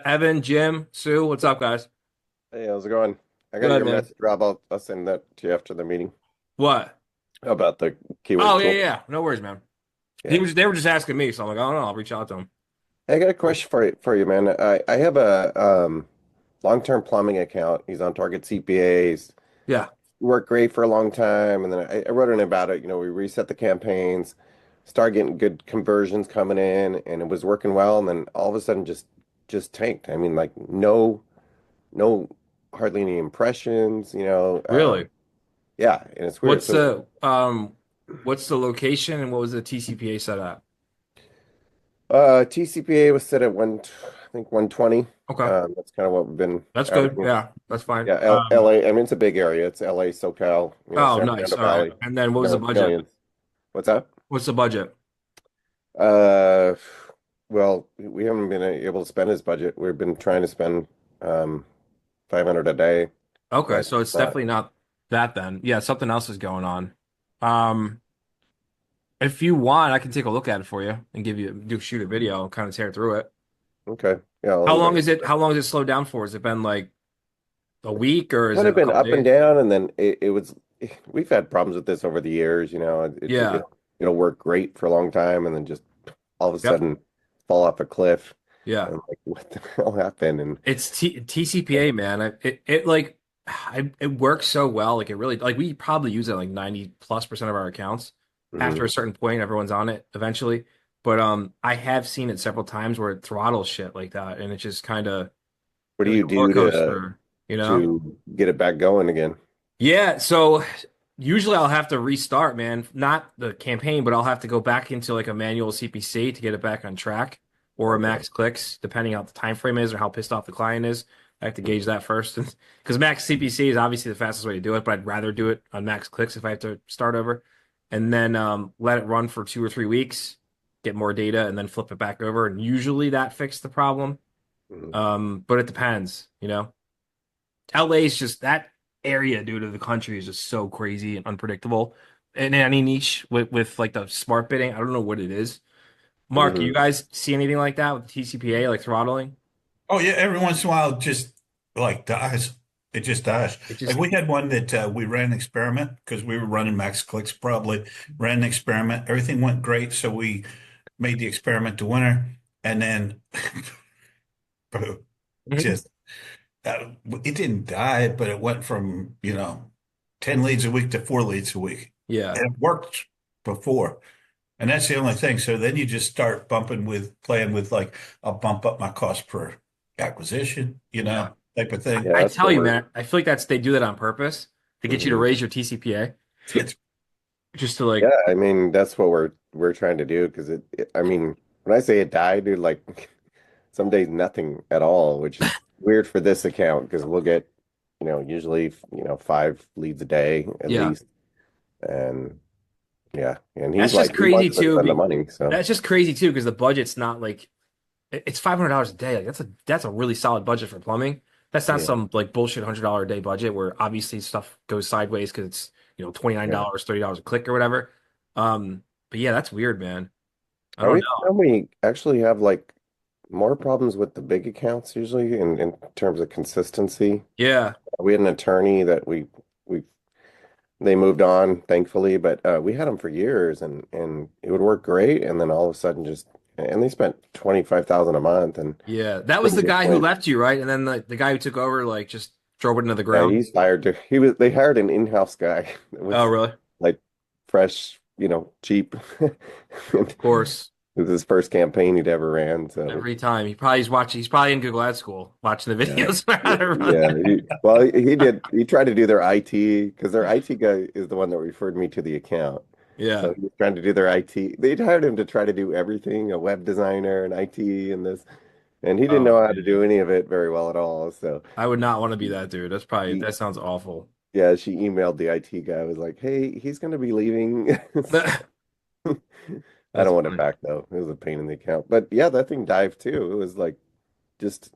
Evan, Jim, Sue, what's up, guys? Hey, how's it going? I got Good, your man. message, Rob. I'll send that to you after the meeting What? about the keyword Oh, yeah, tool. yeah. No worries, man. Yeah. They were just asking me, so I'm like, oh no, I'll reach out to him. Hey, I got a question for you, man. I have a long-term plumbing account. He's on target CPAs. Yeah, Worked great for a long time, and then I wrote in about it. We reset the campaigns, started getting good conversions coming in, and it was working well. And then all of a sudden, just tanked. I mean, like no, hardly any impressions. really. Yeah, and it's weird. What's So the what's the location and what was the TCPA set at? TCPA was set at I think 120. Okay, That's kind of what we've been that's good. averaging. Yeah, that's fine. Yeah, LA. I mean, it's a big area. It's LA, SoCal, Oh, San nice. Fernando All right. Valley, And then what was the budget? millions. What's that? What's the budget? Uh, well, we haven't been able to spend his budget. We've been trying to spend um 500 a day, Okay, but so it's not. definitely not that then. Yeah, something else is going on. Um, if you want, I can take a look at it for you and shoot a video and kind of tear through it. Okay. Yeah, How long is it slowed down for? Has it been like a week or is kind it of a been couple up and days? down, and then it was. We've had problems with this over the years. Yeah. It'll work great for a long time, and then just all of a Yep. sudden fall off a cliff. Yeah. And I'm like, what the hell happened? And It's TCPA, man. It like it works so well. Like it really like we probably use it like 90+% of our accounts. After mhm. a certain point, everyone's on it eventually. But I have seen it several times where it throttles shit like that, and it's just kind of What do like you a roller do coaster, you know? to get it back going again? Yeah, so usually I'll have to restart, man. Not the campaign, but I'll have to go back into like a manual CPC to get it back on track or a Okay. max clicks, depending on what the time frame is or how pissed off the client is. I have to gauge that first. Because max CPC is obviously the fastest way to do it, but I'd rather do it on max clicks if I have to start over. And then let it run for 2 or 3 weeks, get more data, and then flip it back over. And usually that fixed the problem. Mhm. But it depends, you know? LA is just that area, dude, of the country is just so crazy and unpredictable. And in any niche with like the smart bidding, I don't know what it is. Mark, you Mhm. guys see anything like that with the TCPA, like throttling? Oh yeah, every once in a while it just like dies. It just dies. It Like just, we had one that we ran an experiment because we were running max clicks probably. Ran an experiment. Everything went great, so we made the experiment the winner, and then bro, just it didn't die, but it went from 10 leads a week to 4 leads a week, yeah, and it worked before. And that's the only thing. So then you just start playing with like, I'll bump up my cost per acquisition, yeah. type of I, thing. Yeah, I that's the tell you, word. man, I feel like they do that on purpose to get you to Mhm. raise your TCPA, It's just to Yeah, like, I mean that's what we're trying to do because I mean when I say it died, dude, like some days nothing at all, which is weird for this account because we'll get usually 5 leads a day at yeah. least, and yeah, and That's just he crazy wants to too. spend the money, so That's just crazy too because the budget's not like it's $500 a day. Like that's a really solid budget for plumbing. That's not yeah, some like bullshit $100 a day budget where obviously stuff goes sideways because it's yeah. $29, $30 a click or whatever. But yeah, that's weird, man. I Now don't we know. found we actually have like more problems with the big accounts usually in terms of consistency. Yeah, We had an attorney that we they moved on, thankfully, but we had them for years, and it would work great, and then all of a sudden just and they spent 25,000 a month, and yeah. That was things the just guy who went. left you, right? And then the guy who took over like just drove it into the Yeah, ground. he's fired. He was they hired an in-house guy that Oh, was really? like fresh, cheap. Of course. It was his first campaign he'd ever ran, so Every time he's probably in Google Ad School watching the yeah. videos on how Yeah, to run yeah. that. Well, he tried to do their IT because their IT guy is the one that referred me to the account. So Yeah. he was trying to do their IT. They'd hired him to try to do everything, a web designer and IT and this, and he didn't Oh know how to man. do any of it very well at all. So I would not want to be that dude. he, That sounds awful. yeah, she emailed the IT guy, was like, "Hey, he's going to be leaving." I That's don't want it funny. back though. It was a pain in the account. But yeah, that thing dived too. It was like just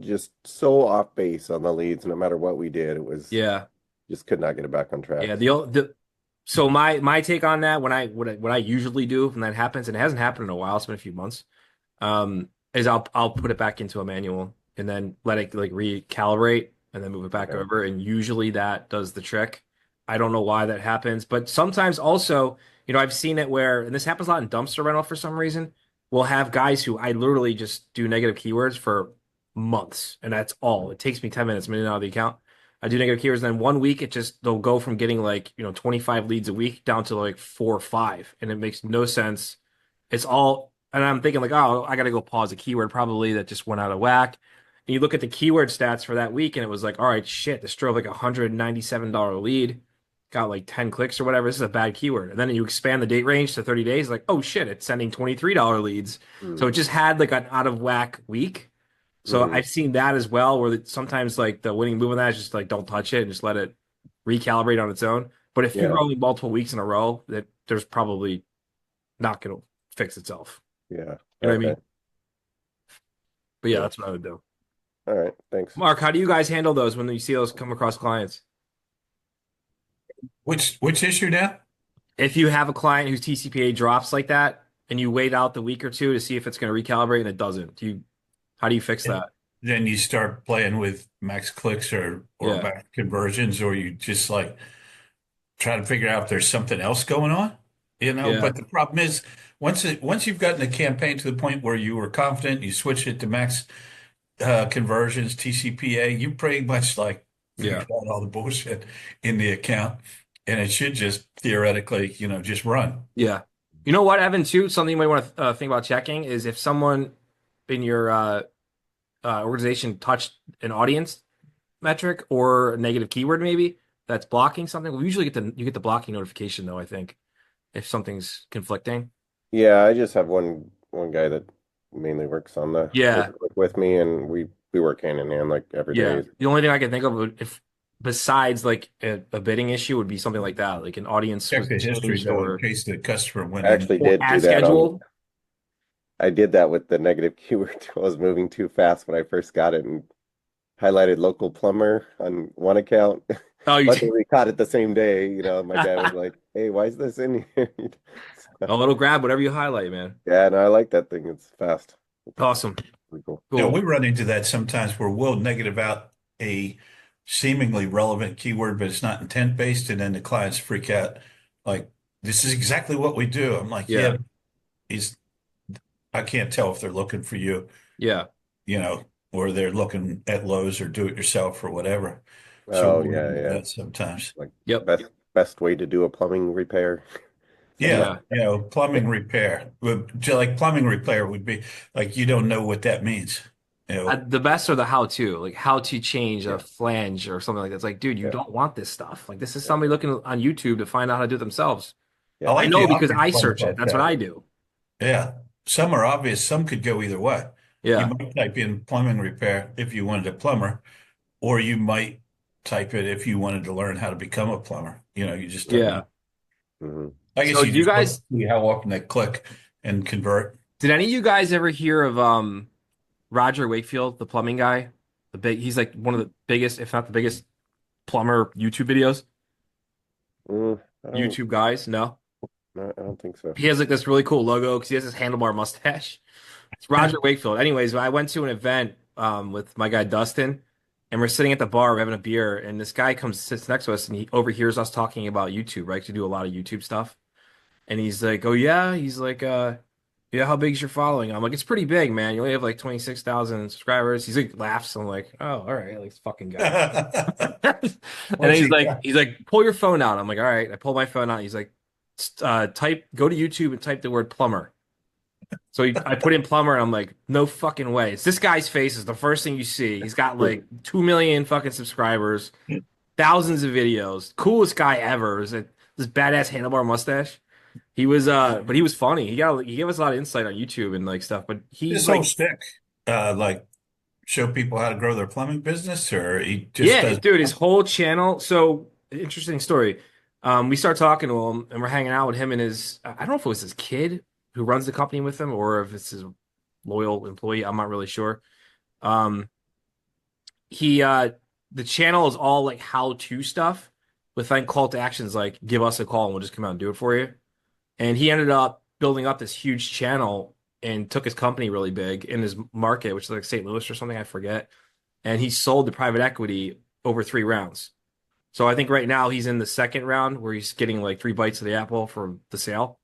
just so off base on the leads. No matter what we did, it was Yeah. just could not get it back on Yeah. track. The so my take on that when I what I usually do when that happens, and it hasn't happened in a while, it's been a few months. is I'll put it back into a manual and then let it like recalibrate and then move it back Okay. over. And usually that does the trick. I don't know why that happens, but sometimes also, I've seen it where, and this happens a lot in dumpster rental for some reason. We'll have guys who I literally just do negative keywords for months, and that's all. It takes me 10 minutes, a minute out of the account. I do negative keywords, and then one week they'll go from getting like, 25 leads a week down to like 4 or 5, and it makes no sense. It's all, and I'm thinking like, oh, I got to go pause a keyword probably that just went out of whack. And you look at the keyword stats for that week, and it was like, all right, shit, this drove like $197 lead, got like 10 clicks or whatever. This is a bad keyword. And then you expand the date range to 30 days, like, oh shit, it's sending $23 leads. So Mm. it just had like an out of whack week. So Hmm. I've seen that as well, where sometimes like the winning move on that is just like don't touch it and just let it recalibrate on its own. But if you're Yeah. rolling multiple weeks in a row, that there's probably not going to fix itself. Yeah. You know what I Okay. mean? But yeah, Yeah. that's what I would do. All right. Thanks. Mark, how do you guys handle those when you see those come across clients? Which issue now? If you have a client whose TCPA drops like that and you wait out the week or two to see if it's going to recalibrate and it doesn't, how do you fix And that? then you start playing with max clicks or Yeah. max conversions, or you just like try to figure out if there's something else going on, Yeah. But the problem is once you've gotten the campaign to the point where you were confident, you switch it to max conversions, TCPA, you pretty much like Yeah. figured out all the bullshit in the account, and it should just theoretically, just run. Yeah. You know what, Evan, too? Something you might want to think about checking is if someone in your organization touched an audience metric or a negative keyword, maybe that's blocking something. We usually you get the blocking notification though, I think, if something's conflicting. Yeah, I just have one guy that mainly works on the Yeah. paperwork with me, and we work hand in hand like every Yeah. day. The only thing I can think of if besides like a bidding issue would be something like that, like an audience Check was the history changed though in case the customer went I in. actually or did do as that on. scheduled. I did that with the negative keyword. I was moving too fast when I first got it and highlighted local plumber on one account. Oh, you Luckily, we caught it the same day. My guy was like, "Hey, why is this in here?" a little grab, whatever you highlight, man. Yeah, no, I like that thing. It's fast. It's Awesome. pretty cool. We Cool. run into that sometimes where we'll negative out a seemingly relevant keyword, but it's not intent based, and then the clients freak out, like, this is exactly what we do. I'm like, yeah, Yeah. he's I can't tell if they're looking for you, Yeah. or they're looking at Lowe's or do it yourself or whatever. So Oh we'll run yeah, into yeah. that sometimes. Like Yep. best way to do a plumbing repair. Sometimes. Yeah, Yeah. plumbing repair. Like plumbing repair would be like you don't know what that means. You know, The best are the how to, like how to change a Yeah, flange or something like that. It's like, dude, you yeah, don't want this stuff. Like, this is yeah, somebody looking on YouTube to find out how to do it themselves. I yeah. I like the know because obvious I part search it. about That's what that. I do. Yeah, some are obvious. Some could go either way. You Yeah. might type in plumbing repair if you wanted a plumber, or you might type it if you wanted to learn how to become a plumber. You just don't know. Yeah. Hmm. I guess So you do you just look to guys, see how often they click and convert. did any of you guys ever hear of Roger Wakefield, the plumbing guy? He's like one of the biggest, if not the biggest plumber YouTube videos. Mm, I don't, YouTube guys, no. no, I don't think so. He has like this really cool logo because he has this handlebar mustache. It's Roger Wakefield. Anyways, I went to an event with my guy Dustin, and we're sitting at the bar, we're having a beer, and this guy comes sits next to us, and he overhears us talking about YouTube, right? 'Cause we do a lot of YouTube stuff, and he's like, "Oh yeah," he's like, "Yeah, how big's your following?" I'm like, "It's pretty big, man. You only have like 26,000 subscribers." He's like, laughs. I'm like, "Oh, all right, like this fucking guy." And then What's he got? he's like, "Pull your phone out." I'm like, "All right." I pull my phone out. He's like, Go to YouTube and type the word plumber." So I put in plumber, and I'm like, no fucking way. It's this guy's face is the first thing you see. He's got like 2 million fucking subscribers, thousands of videos, coolest guy ever. Is it this badass handlebar mustache? But he was funny. He gave us a lot of insight on YouTube and like stuff. But he's His whole like, shtick, like show people how to grow their plumbing business, or he just yeah, does. dude, his whole channel. So interesting story. We start talking to him, and we're hanging out with him and I don't know if it was his kid who runs the company with him or if it's his loyal employee. I'm not really sure. Um, he the channel is all like how to stuff with like call to actions like give us a call and we'll just come out and do it for you. And he ended up building up this huge channel and took his company really big in his market, which is like St. Louis or something, I forget. And he sold to private equity over 3 rounds. So I think right now he's in the second round where he's getting like 3 bites of the apple for the sale.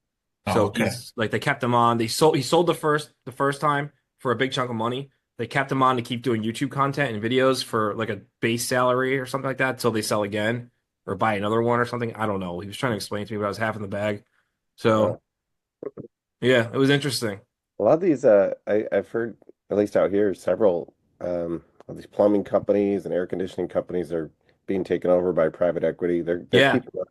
Oh, So okay. he's like they kept him on. He sold the first time for a big chunk of money. They kept him on to keep doing YouTube content and videos for like a base salary or something like that until they sell again or buy another one or something. I don't know. He was trying to explain to me, but I was half in the bag. Uh, So yeah, it was interesting. a lot of these, I've heard, at least out here, several of these plumbing companies and air conditioning companies are being taken over by private equity. They're Yeah. keeping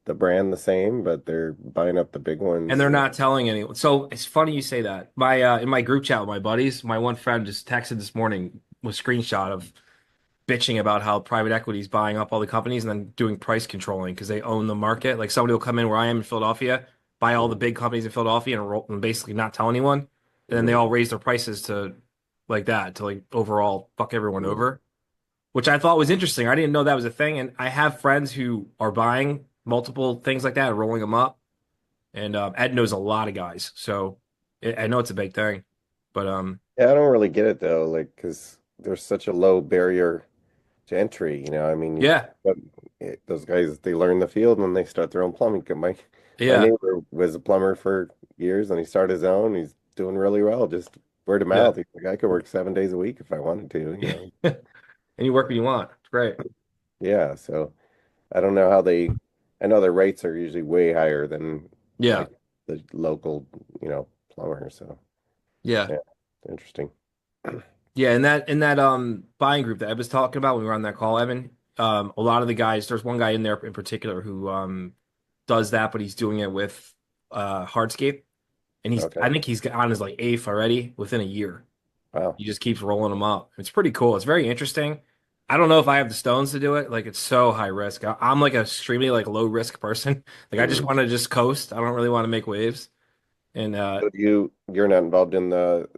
the brand the same, but they're buying up the big And ones. they're not telling anyone. So it's funny you say that. My in my group chat with my buddies, my one friend just texted this morning with a screenshot of bitching about how private equity is buying up all the companies and then doing price controlling because they own the market. Like somebody will come in where I am in Philadelphia, buy all the Mhm. big companies in Philadelphia and basically not tell anyone. And then they Mhm. all raise their prices to like that to like overall fuck everyone Mhm. over, which I thought was interesting. I didn't know that was a thing. And I have friends who are buying multiple things like that and rolling them up. And Ed knows a lot of guys, so I know it's a big thing. But Yeah, I don't really get it though, like because there's such a low barrier to entry. I mean, yeah, but those guys they learn the field and then they start their own plumbing. My yeah, neighbor was a plumber for years and he started his own. He's doing really well, just word of yeah. mouth. He's like, I could work 7 days a week if I wanted to. And you work when you want. It's great. Yeah, so I don't know how I know their rates are usually way higher than Yeah, like the local, plumber. So yeah. yeah, interesting. Yeah, in that buying group that I was talking about when we were on that call, Evan, a lot of the guys, there's one guy in there in particular who does that, but he's doing it with Hardscape. And I Okay. think he's on his like eighth already within a year. Wow. He just keeps rolling them up. It's pretty cool. It's very interesting. I don't know if I have the stones to do it. Like it's so high risk. I'm like a extremely like low risk person. Like I just Mhm. want to just coast. I don't really want to make waves. And So you're not involved in the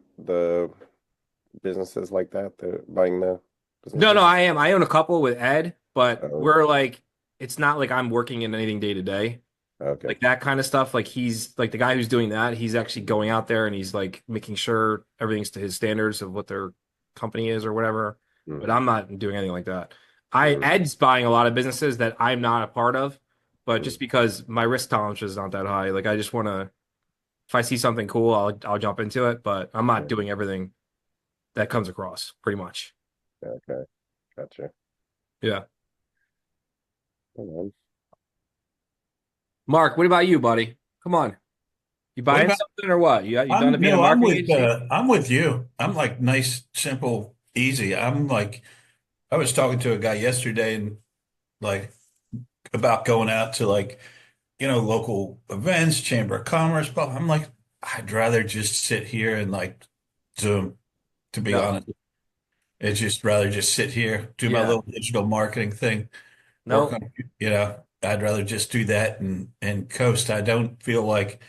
businesses like that, the buying the no, businesses? I am. I own a couple with Ed, but Oh, we're like, it's not like I'm working in anything day to day. okay. Like that kind of stuff. Like he's like the guy who's doing that. He's actually going out there and he's like making sure everything's to his standards of what their company is or whatever. But Hmm. I'm not doing anything like that. Hmm. Ed's buying a lot of businesses that I'm not a part of, but Hmm. just because my risk tolerance is not that high. Like I just want to, if I see something cool, I'll jump into it. But I'm not Yeah. doing everything that comes across, pretty much. Okay. Gotcha. Yeah. Hold on. Mark, what about you, buddy? Come on. You What buying about something or what? You done to I'm being a no, marketing agency? I'm with you. I'm like nice, simple, easy. I'm like I was talking to a guy yesterday and like about going out to like, local events, Chamber of Commerce, but I'm like, I'd rather just sit here and like Zoom, to be No. honest. It's just rather just sit here, do my Yeah. little digital marketing thing, work No. on, I'd rather just do that and coast. I don't feel like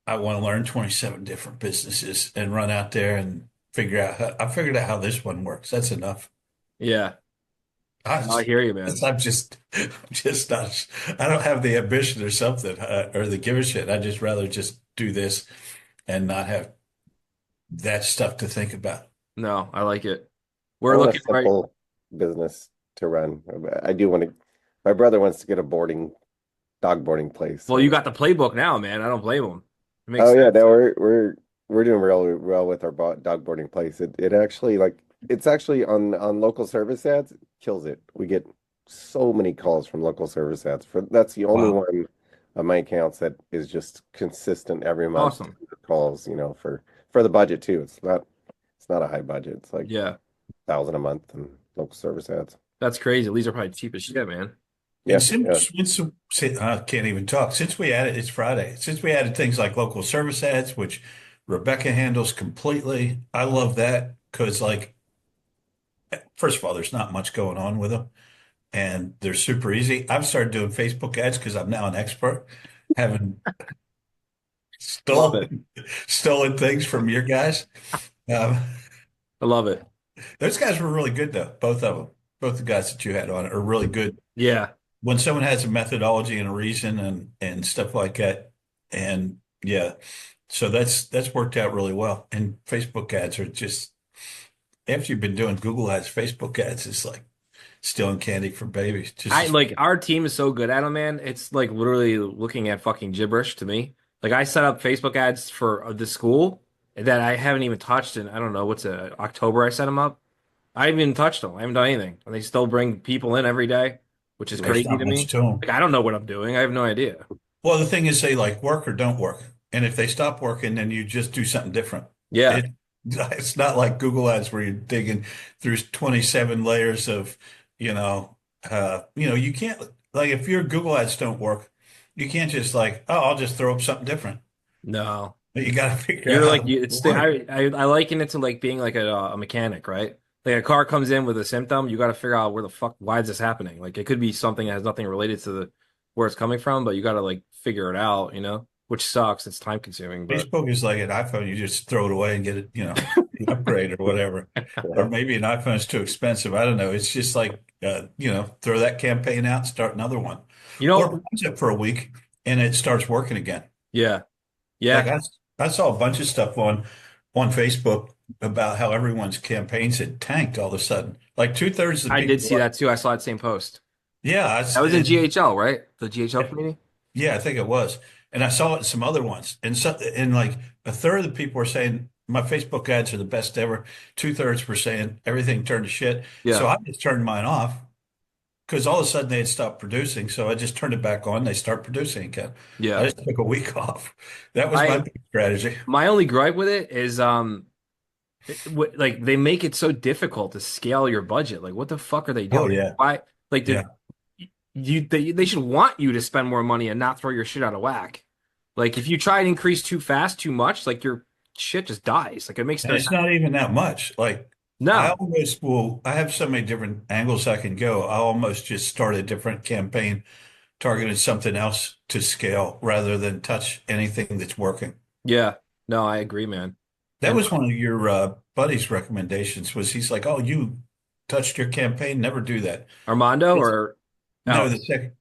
I want to learn 27 different businesses and run out there and I figured out how this one works. That's enough. Yeah. I No, I just, hear you, man. I'm just not, I don't have the ambition or something, or the give a shit. I just rather just do this and not have that stuff to think about. No, I like it. I We're want a looking right. simple business to run. I do want to. My brother wants to get a dog boarding place. Well, you So, got the playbook now, man. I don't blame him. It makes oh yeah, sense. no, we're doing real well with our dog boarding place. It actually it's actually on local service ads, it kills it. We get so many calls from local service ads. That's the only Wow. one of my accounts that is just consistent every month. Awesome. Calls, for the budget too. It's not a high budget. It's like Yeah. 1,000 a month in local service ads. That's crazy. These are probably cheap as shit, man. And Yeah, yeah. I can't even talk. Since we added, it's Friday. Since we added things like local service ads, which Rebecca handles completely, I love that because, like, first of all, there's not much going on with them, and they're super easy. I've started doing Facebook ads because I'm now an expert, having Love it. stolen things from your guys. Um, I love it. those guys were really good, though. Both of them, both the guys that you had on are really good Yeah. when someone has a methodology and a reason and stuff like that. And yeah. So that's worked out really well. And Facebook ads are just after you've been doing Google ads, Facebook ads is like stealing candy from babies. Just I as, like our team is so good at them, man. It's like literally looking at fucking gibberish to me. Like I set up Facebook ads for the school that I haven't even touched in, I don't know, what's October I set them up. I haven't even touched them. I haven't done anything. And they still bring people in every day, which is there's crazy not to much me. to them. Like I don't know what I'm doing. I have no idea. Well, the thing is they like work or don't work. And if they stop working, then you just do something different. Yeah. It it's not like Google ads where you're digging through 27 layers of, you can't like if your Google ads don't work, you can't just like, oh, I'll just throw up something different. No. You got to figure out You're how like to make it's it the work. I liken it to like being like a mechanic, right? Like a car comes in with a symptom, you got to figure out where the fuck why is this happening? Like it could be something that has nothing related to the where it's coming from, but you got to like figure it out, which sucks. It's time consuming, but Facebook is like an iPhone. You just throw it away and get it, the upgrade or whatever. Or Yeah. maybe an iPhone is too expensive. I don't know. It's just like, throw that campaign out, start another one. you Or know, pause it for a week and it starts working again. yeah, Like yeah, I saw a bunch of stuff on Facebook about how everyone's campaigns had tanked all of a sudden. Like two-thirds of the I did people, see that too. I saw that same post. yeah, That was in GHL, right? The GHL community. yeah, I think it was. And I saw it in some other ones. And like a third of the people were saying my Facebook ads are the best ever. Two-thirds were saying everything turned to shit. So Yeah, I just turned mine off because all of a sudden they had stopped producing. So I just turned it back on. They start producing again. I yeah. just took a week off. That was my I big strategy. my only gripe with it is like they make it so difficult to scale your budget. Like what the fuck are they Oh doing? yeah. Why like Yeah. they should want you to spend more money and not throw your shit out of whack. Like if you try and increase too fast, too much, like your shit just dies. Like it makes And no it's sense. not even that much. Like I No. almost will, I have so many different angles I can go. I almost just start a different campaign targeted something else to scale rather than touch anything that's working. Yeah. No, I agree, man. That And was one of your buddy's recommendations was he's like, oh, you touched your campaign, never do that. Armando It's, or no, the Alex? second,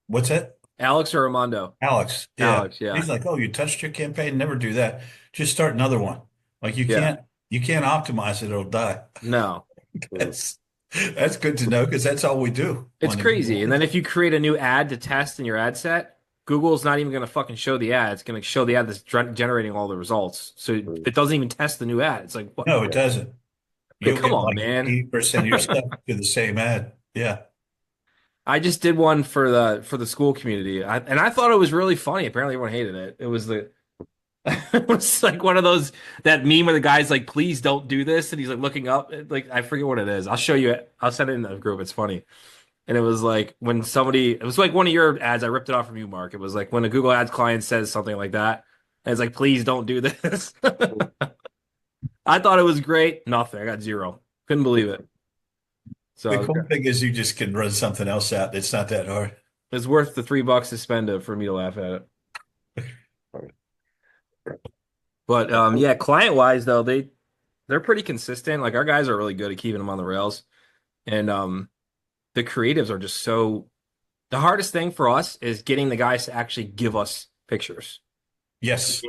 what's that? Alex or Armando? Alex. Yeah. Alex, yeah. He's like, oh, you touched your campaign, never do that. Just start another one. Like Yeah. you can't optimize it, it'll die. No. Mm. That's that's good to know because that's all we do It's on the Google crazy. And then ads. if you create a new ad to test in your ad set, Google's not even going to fucking show the ad. It's going to show the ad that's generating all the results. So Mm. it doesn't even test the new ad. It's like, what? No, it doesn't. Like, You'll come get on, like man. 80% of your stuff to the same ad. Yeah. I just did one for the school community, and I thought it was really funny. Apparently, everyone hated it. It was it was like one of those that meme where the guy's like, "Please don't do this," and he's like looking up. Like I forget what it is. I'll show you. I'll send it in the group. It's funny. And it was like when somebody, it was like one of your ads. I ripped it off from you, Mark. It was like when a Google Ads client says something like that, and it's like, "Please don't do this." I thought it was great. Nothing. I got zero. Couldn't believe it. The So cool thing is you just can run something else out. It's not that hard. it's worth the $3 to spend it for me to laugh at it. But yeah, client wise though, they're pretty consistent. Like our guys are really good at keeping them on the rails, and the creatives are just so. The hardest thing for us is getting the guys to actually give us pictures. Yes.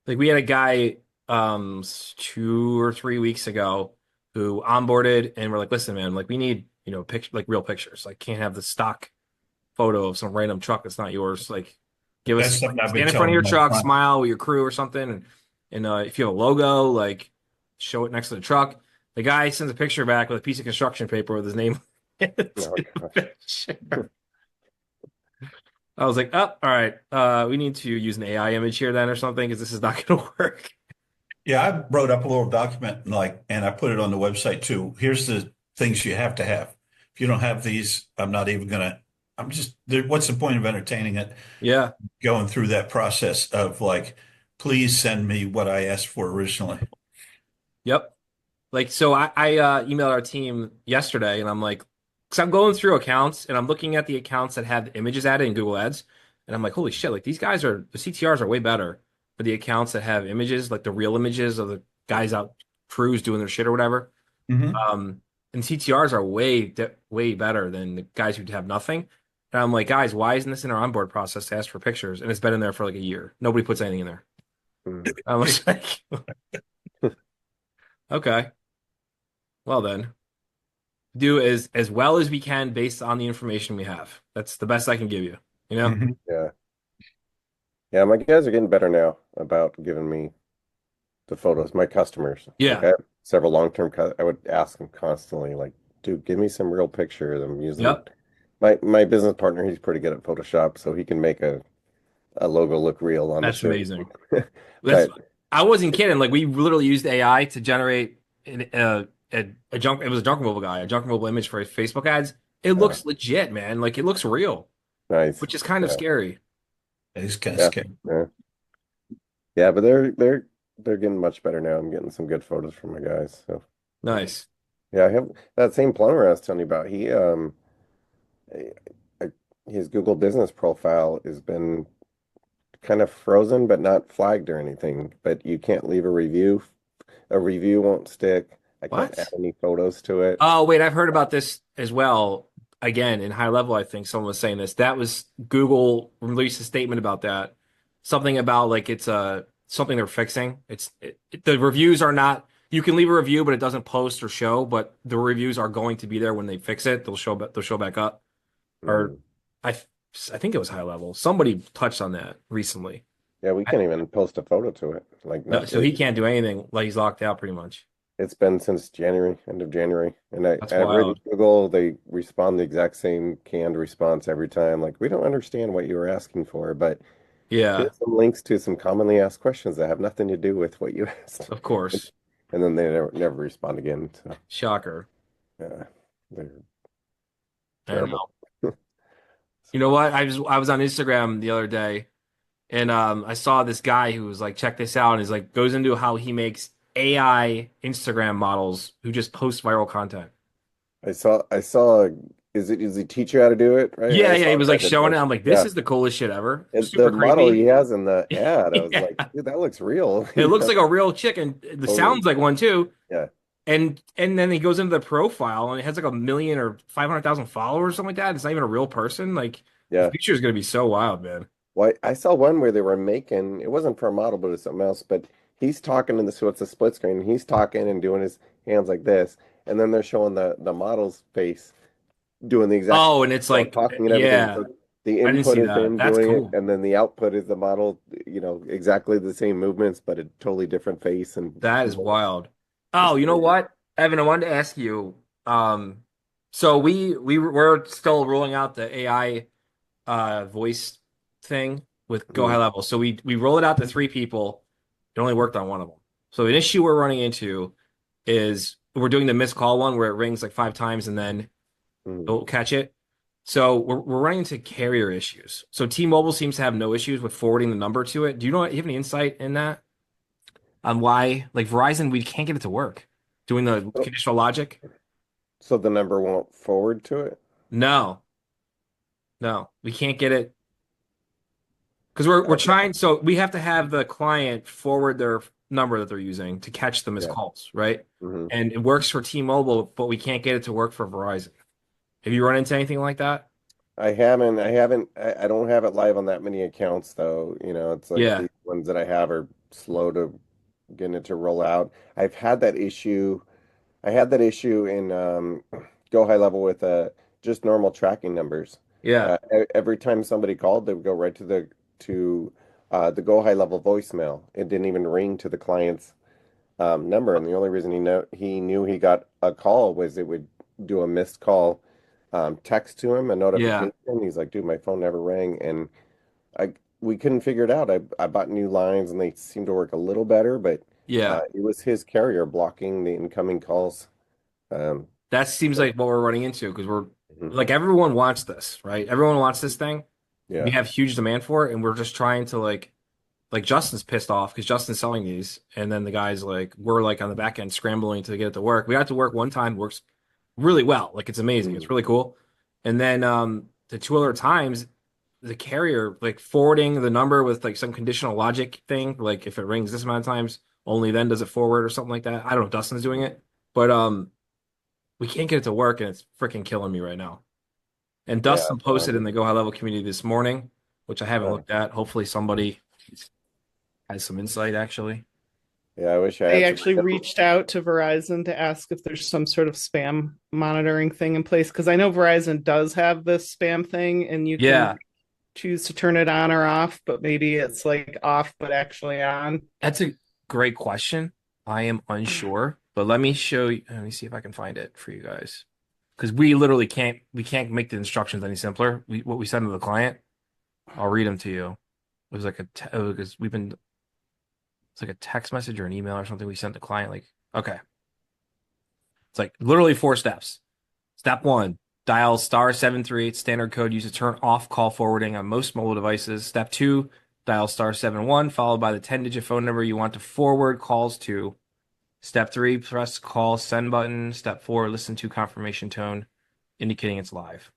Like we had a guy 2 or 3 weeks ago who onboarded, and we're like, listen, man, like we need picture like real pictures. Like can't have the stock photo of some random truck that's not yours. Like give That's us something I've been stand in front of telling your my truck, clients. smile with your crew or something, and if you have a logo, like show it next to the truck. The guy sends a picture back with a piece of construction paper with his name. It's Oh in the gosh. picture. I was like, oh, all right. We need to use an AI image here then or something because this is not going to work. Yeah, I wrote up a little document and I put it on the website too. Here's the things you have to have. If you don't have these, I'm not even gonna, I'm just, what's the point of entertaining it? Yeah. Going through that process of like, please send me what I asked for originally. Yep. Like, so I emailed our team yesterday and I'm like, because I'm going through accounts and I'm looking at the accounts that have images added in Google Ads. And I'm like, holy shit, like these guys the CTRs are way better for the accounts that have images, like the real images of the guys out crews doing their shit or whatever. Hmm. And CTRs are way better than the guys who have nothing. And I'm like, guys, why isn't this in our onboard process to ask for pictures? And it's been in there for like a year. Nobody puts anything in there. Mm. I was like, okay, well then, do as well as we can based on the information we have. That's the best I can give you. You know? Mhm. Yeah. Yeah, my guys are getting better now about giving me the photos, my customers. Like Yeah. I have several long-term I would ask them constantly, like, dude, give me some real pictures. I'm using Yep. my business partner, he's pretty good at Photoshop, so he can make a logo look real on the That's shirt. amazing. That's But I wasn't kidding. Like we literally used AI to generate a junk. It was a junk removal guy, a junk removal image for his Facebook ads. It uh, looks legit, man. Like it looks real, nice. which is kind of Yeah. scary. It's kind of Yeah. scary. Yeah. Yeah, but they're getting much better now. I'm getting some good photos from my guys. So Nice. yeah, I have that same plumber I was telling you about. I, I- his Google business profile has been kind of frozen, but not flagged or anything. But you can't leave a review. A review won't stick. I can't add What? any photos to it. Oh, wait, I've heard about this as well. Again, in high level, I think someone was saying this. That was Google released a statement about that. Something about like it's something they're fixing. The reviews are not. You can leave a review, but it doesn't post or show. But the reviews are going to be there when they fix it. They'll show back up. Or Mm. I I think it was high level. Somebody touched on that recently. Yeah, we can't even post a photo to it. Like No, so he nothing. can't do anything. Like he's locked out pretty much. It's been since January, end of January. And That's I've written wild. Google, they respond the exact same canned response every time. Like, we don't understand what you were asking for, but Yeah, here's some links to some commonly asked questions that have nothing to do with what you asked. of course. And then they never respond again. So, Shocker. yeah, they're I terrible. know. You know what? I was on Instagram the other day and I saw this guy who was like, check this out, and he's like goes into how he makes AI Instagram models who just post viral content. I saw, is he teach you how to do it? Right? Yeah, I yeah, saw he a was guy like that showing it. does, I'm like, this yeah. is the coolest shit ever. And the Super model he creepy. has in the ad, I was like, Yeah. dude, that looks real. It You looks know, like a real chick and the totally. sounds like one too. Yeah. And then he goes into the profile and it has like a million or 500,000 followers or something like that. It's not even a real person. Like the Yeah. future is gonna be so wild, man. Well, I saw one where they were making, it wasn't for a model, but it was something else. But he's talking in the, so it's a split screen. He's talking and doing his hands like this. And then they're showing the model's face doing the exact Oh, and it's while like, talking and everything. yeah, So the I didn't input see is that. him That's doing it, cool. and then the output is the model, exactly the same movements, but a totally different face and That is wild. just Oh, you know crazy. what, Evan, I wanted to ask you. So we're still rolling out the AI voice thing with Go High Mhm. Level. So we roll it out to three people. It only worked on one of them. So an issue we're running into is we're doing the missed call one where it rings like five times and then Mhm. it'll catch it. So we're running into carrier issues. So T-Mobile seems to have no issues with forwarding the number to it. Do you have any insight in that on why, like Verizon, we can't get it to work doing the So conditional logic? so the number won't forward to it. No, no, we can't get it because we're trying. So we have to have the client forward their number that they're using to catch them as Yeah. calls, right? Hmm. And it works for T-Mobile, but we can't get it to work for Verizon. Have you run into anything like that? I don't have it live on that many accounts though. It's like Yeah, the ones that I have are slow to getting it to roll out. I've had that issue. I had that issue in Go High Level with just normal tracking numbers. yeah, Every time somebody called, they would go right to the Go High Level voicemail. It didn't even ring to the client's number, and the only reason he knew he got a call was it would do a missed call text to him, a yeah, notification. He's like, dude, my phone never rang, and I we couldn't figure it out. I bought new lines, and they seemed to work a little better, but yeah. it was his carrier blocking the incoming calls. Um, That seems so, like what we're running into because we're mhm. like everyone wants this, right? Everyone wants this thing. We Yeah. have huge demand for it, and we're just trying to like Justin's pissed off because Justin's selling these, and then the guys like we're like on the back end scrambling to get it to work. We got it to work one time, works really well. Like it's amazing. It's Mhm. really cool. And then the two other times the carrier like forwarding the number with like some conditional logic thing, like if it rings this amount of times, only then does it forward or something like that. I don't know if Dustin's doing it, but we can't get it to work and it's freaking killing me right now. And Yeah. Dustin posted in the Go High Level community this morning, which I haven't Uh, looked at. Hopefully somebody has some insight actually. Yeah, I wish I I had some. actually reached out to Verizon to ask if there's some sort of spam monitoring thing in place because I know Verizon does have this spam thing and you can Yeah, choose to turn it on or off, but maybe it's like off but actually on. that's a great question. I am unsure, but let me show you. Let me see if I can find it for you guys. Because we can't make the instructions any simpler. What we send to the client, I'll read them to you. It was like because it's like a text message or an email or something we sent the client. Like, okay, it's like literally 4 steps. Step one, dial *738 standard code. Use to turn off call forwarding on most mobile devices. Step two, dial *71 followed by the 10-digit phone number you want to forward calls to. Step three, press call send button. Step four, listen to confirmation tone indicating it's live.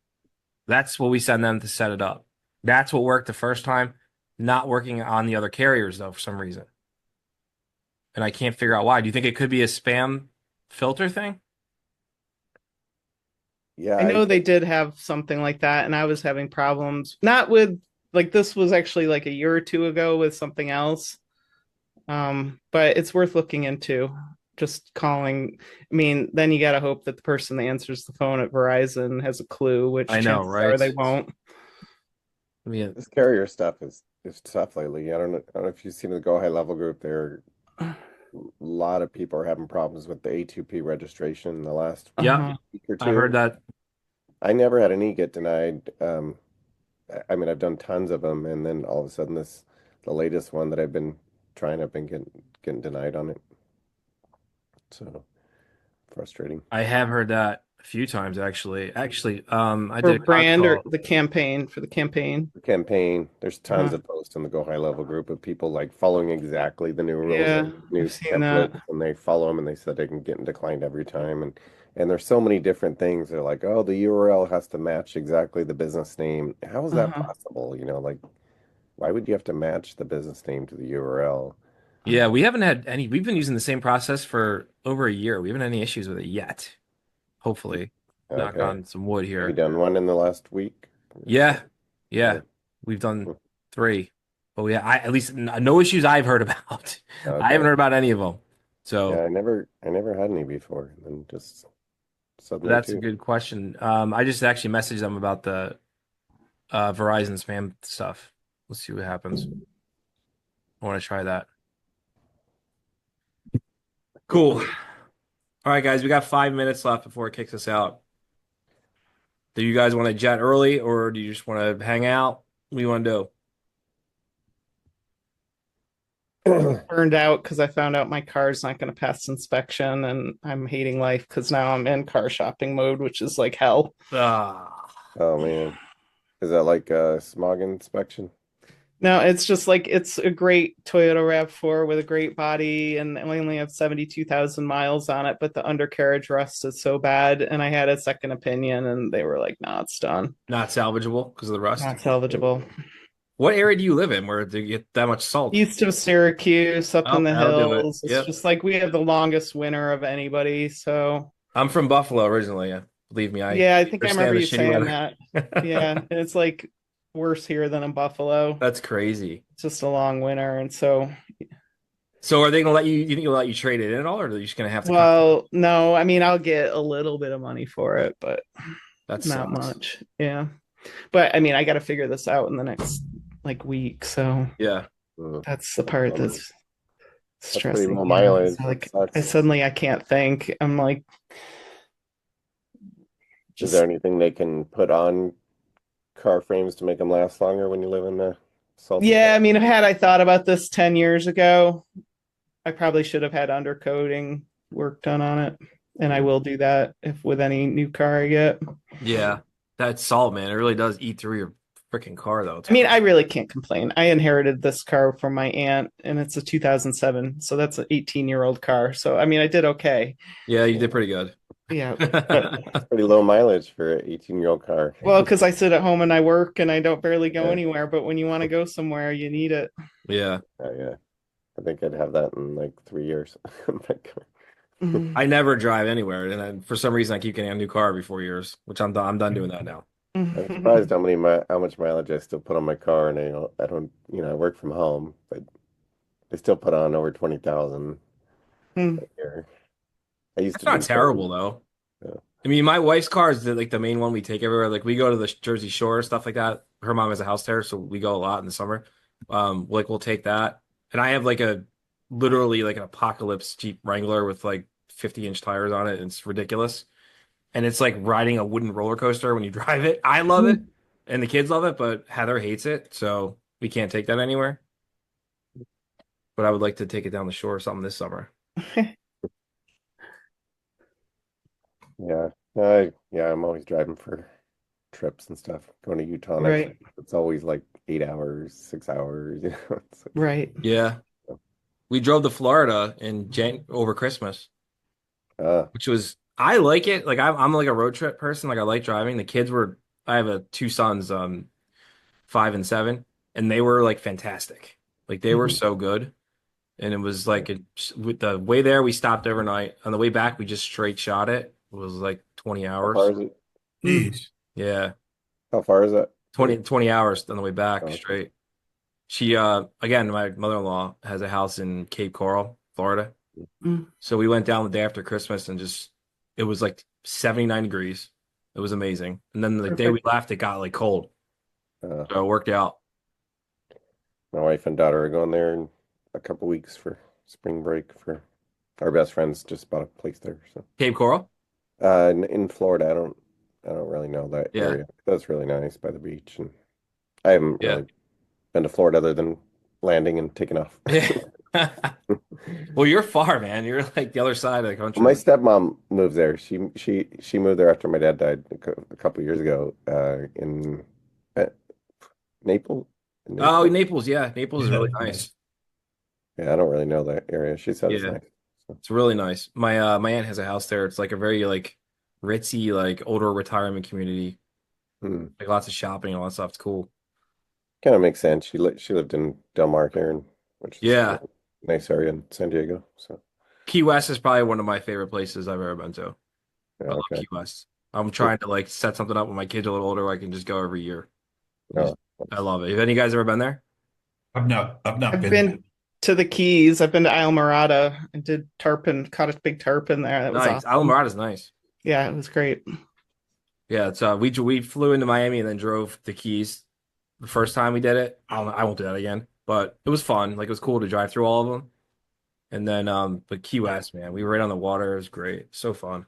That's what we send them to set it up. That's what worked the first time, not working on the other carriers though for some reason. And I can't figure out why. Do you think it could be a spam filter thing? Yeah, I know they did have something like that, and I was having problems. Not with like this was actually like a year or two ago with something else. But it's worth looking into. Just calling. I mean, then you gotta hope that the person that answers the phone at Verizon has a clue, which I know, chances are right? they won't. I mean, this carrier stuff is tough lately. I don't know if you've seen the Go High Level group. There, a lot of people are having problems with the A2P registration in the last yep, Uh-huh. week or I've heard two. that. I never had any get denied. I mean, I've done tons of them, and then all of a sudden, the latest one that I've been trying, I've been getting denied on it. So frustrating. I have heard that a few times actually. Actually, I For did a conf brand or call. the campaign for the campaign. The campaign, there's tons Uh-huh. of posts in the Go High Level group of people like following exactly the new rules Yeah, and new I've seen that. templates, and they follow them, and they said they can get declined every time, and there's so many different things. They're like, oh, the URL has to match exactly the business name. How is that Uh-huh. possible? Like, why would you have to match the business name to the URL? Yeah, we haven't had any. We've been using the same process for over a year. We haven't had any issues with it yet. Hopefully, knock Okay. on some wood Have you here. done one in the last week or so? Yeah, Yeah. yeah, we've done 3, but at least no issues I've heard about. I haven't Okay. heard about any of them. Yeah, So I never had any before, and then just suddenly that's a too. good question. I just actually messaged them about the Verizon spam stuff. Let's see what happens. I want to try that. Cool. All right, guys, we got 5 minutes left before it kicks us out. Do you guys want to jet early or do you just want to hang out? What do you want to do? Burned out because I found out my car's not going to pass inspection, and I'm hating life because now I'm in car shopping mode, which is like hell. Ah, Oh man. Is that like a smog inspection? No, it's just like it's a great Toyota RAV4 with a great body, and I only have 72,000 miles on it, but the undercarriage rust is so bad. And I had a second opinion, and they were like, "No, it's done, not salvageable because of the rust. not salvageable." What area do you live in where do you get that much salt? East of Syracuse, up in Oh, the that'll do it. hills, it's Yep. just like we have the longest winter of anybody. So I'm from Buffalo originally. Believe me, I yeah, I think I remember understand the you shitty saying weather. that. Yeah, and it's like worse here than in Buffalo. That's crazy. It's just a long winter, and so So are they gonna let you think they'll let you trade it in at all, or are they just gonna have to cut? well, no, I mean I'll get a little bit of money for it, but That not sucks. much. Yeah. But I mean, I got to figure this out in the next like week. So Yeah. Mm, that's the part bummer. that's That's pretty stressing low me out. mileage. So That like I sucks. suddenly I can't think. I'm like Is there just anything they can put on car frames to make them last longer when you live in the salty yeah, I part? mean, had I thought about this 10 years ago, I probably should have had undercoating work done on it. And I Mm. will do that if with any new car I get. Yeah. That salt, man, it really does eat through your freaking car though. It's I mean, I crazy. really can't complain. I inherited this car from my aunt and it's a 2007. So that's an 18-year-old car. So, I mean, I did okay. Yeah, you Yeah, did pretty good. Yeah. But it's pretty low mileage for an 18-year-old car. well, because I sit at home and I work and I don't barely go Yeah. anywhere. But when you want to go somewhere, you need it. Yeah. Oh, yeah. I think I'd have that in like 3 years. Mhm. I never drive anywhere, and for some reason I keep getting a new car every 4 years, which I'm done. I'm done doing that now. I'm surprised how much mileage I still put on my car, and I don't, I work from home, but still put on over 20,000 Hmm. a year. I used That's to do not 30. terrible though. Yeah. I mean, my wife's car is like the main one we take everywhere. Like we go to the Jersey Shore, stuff like that. Her mom has a house there, so we go a lot in the summer. Like we'll take that. And I have like a literally like an apocalypse Jeep Wrangler with like 50-inch tires on it. And it's ridiculous. And it's like riding a wooden roller coaster when you drive it. I love it, and the kids love it, but Heather hates it, so we can't take that anywhere. But I would like to take it down the shore or something this summer. Yeah. Yeah, I'm always driving for trips and stuff. Going to Utah next week. Right, It's always like 8 hours, 6 hours. It's right. Yeah. We drove to Florida in Jan over Christmas, which was I like it. Like I'm like a road trip person. Like I like driving. The kids were I have two sons, 5 and 7, and they were like fantastic. Like they were Mhm. so good. And it was like with the way there we stopped overnight. On the way back we just straight shot it. It was like 20 how far hours. is it? Mm. Jeez. Yeah. How far is that? 20 hours on the way back Oh, straight. She again, my mother-in-law has a house in Cape Coral, Florida. Mm. So we went down the day after Christmas and just it was like 79 degrees. It was amazing. And then the day we Perfect. left, it got like cold. uh, So it worked out. my wife and daughter are going there in a couple weeks for spring break for our best friends just bought a place there. So Cape Coral? in Florida, I don't really know that Yeah. area. That's really nice by the beach, and I haven't Yeah. really been to Florida other than landing and taking off. Yeah. Well, you're far, man. You're like the other side of the My country. stepmom moves there. She moved there after my dad died a couple years ago. In uh, Naples. Oh, Naples. Naples, yeah. Naples is Yeah, really that's nice. nice. Yeah, I don't really know that area. She said it's Yeah. nice. So, It's really nice. My aunt has a house there. It's like a very like ritzy, like older retirement community. Like lots of shopping and all that stuff. It's cool. kind of makes sense. She lived in Del Mar there, which is Yeah. a nice area in San Diego. So Key West is probably one of my favorite places I've ever been to. yeah, I love okay. Key West. I'm trying to like set something up when my kids are a little older where I can just go every year. Oh, I love it. Have any of you guys ever been there? I've not I've been been to the Keys. I've been to Isle Morada and did tarpon, caught a big tarpon there. That was Nice. Isla awesome. Mirada is nice. Yeah, it was great. Yeah, it's we flew into Miami and then drove the Keys the first time we did it. I won't do that again, but it was fun. Like it was cool to drive through all of them. And then but Key West, man, we were right on the water. It was great. So fun.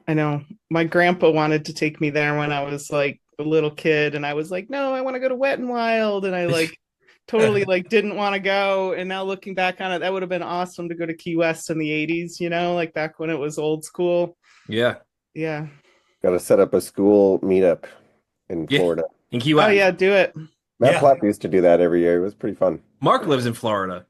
I know my grandpa wanted to take me there when I was like a little kid, and I was like, no, I want to go to Wet and Wild, and I like totally like didn't want to go. And now looking back on it, that would have been awesome to go to Key West in the 80s, like back when it was old school. Yeah. Yeah. got to set up a school meetup in Yeah. Florida. In Key Oh West. yeah, do it. Matt Yeah. Platt used to do that every year. It was pretty fun. Mark lives in Florida.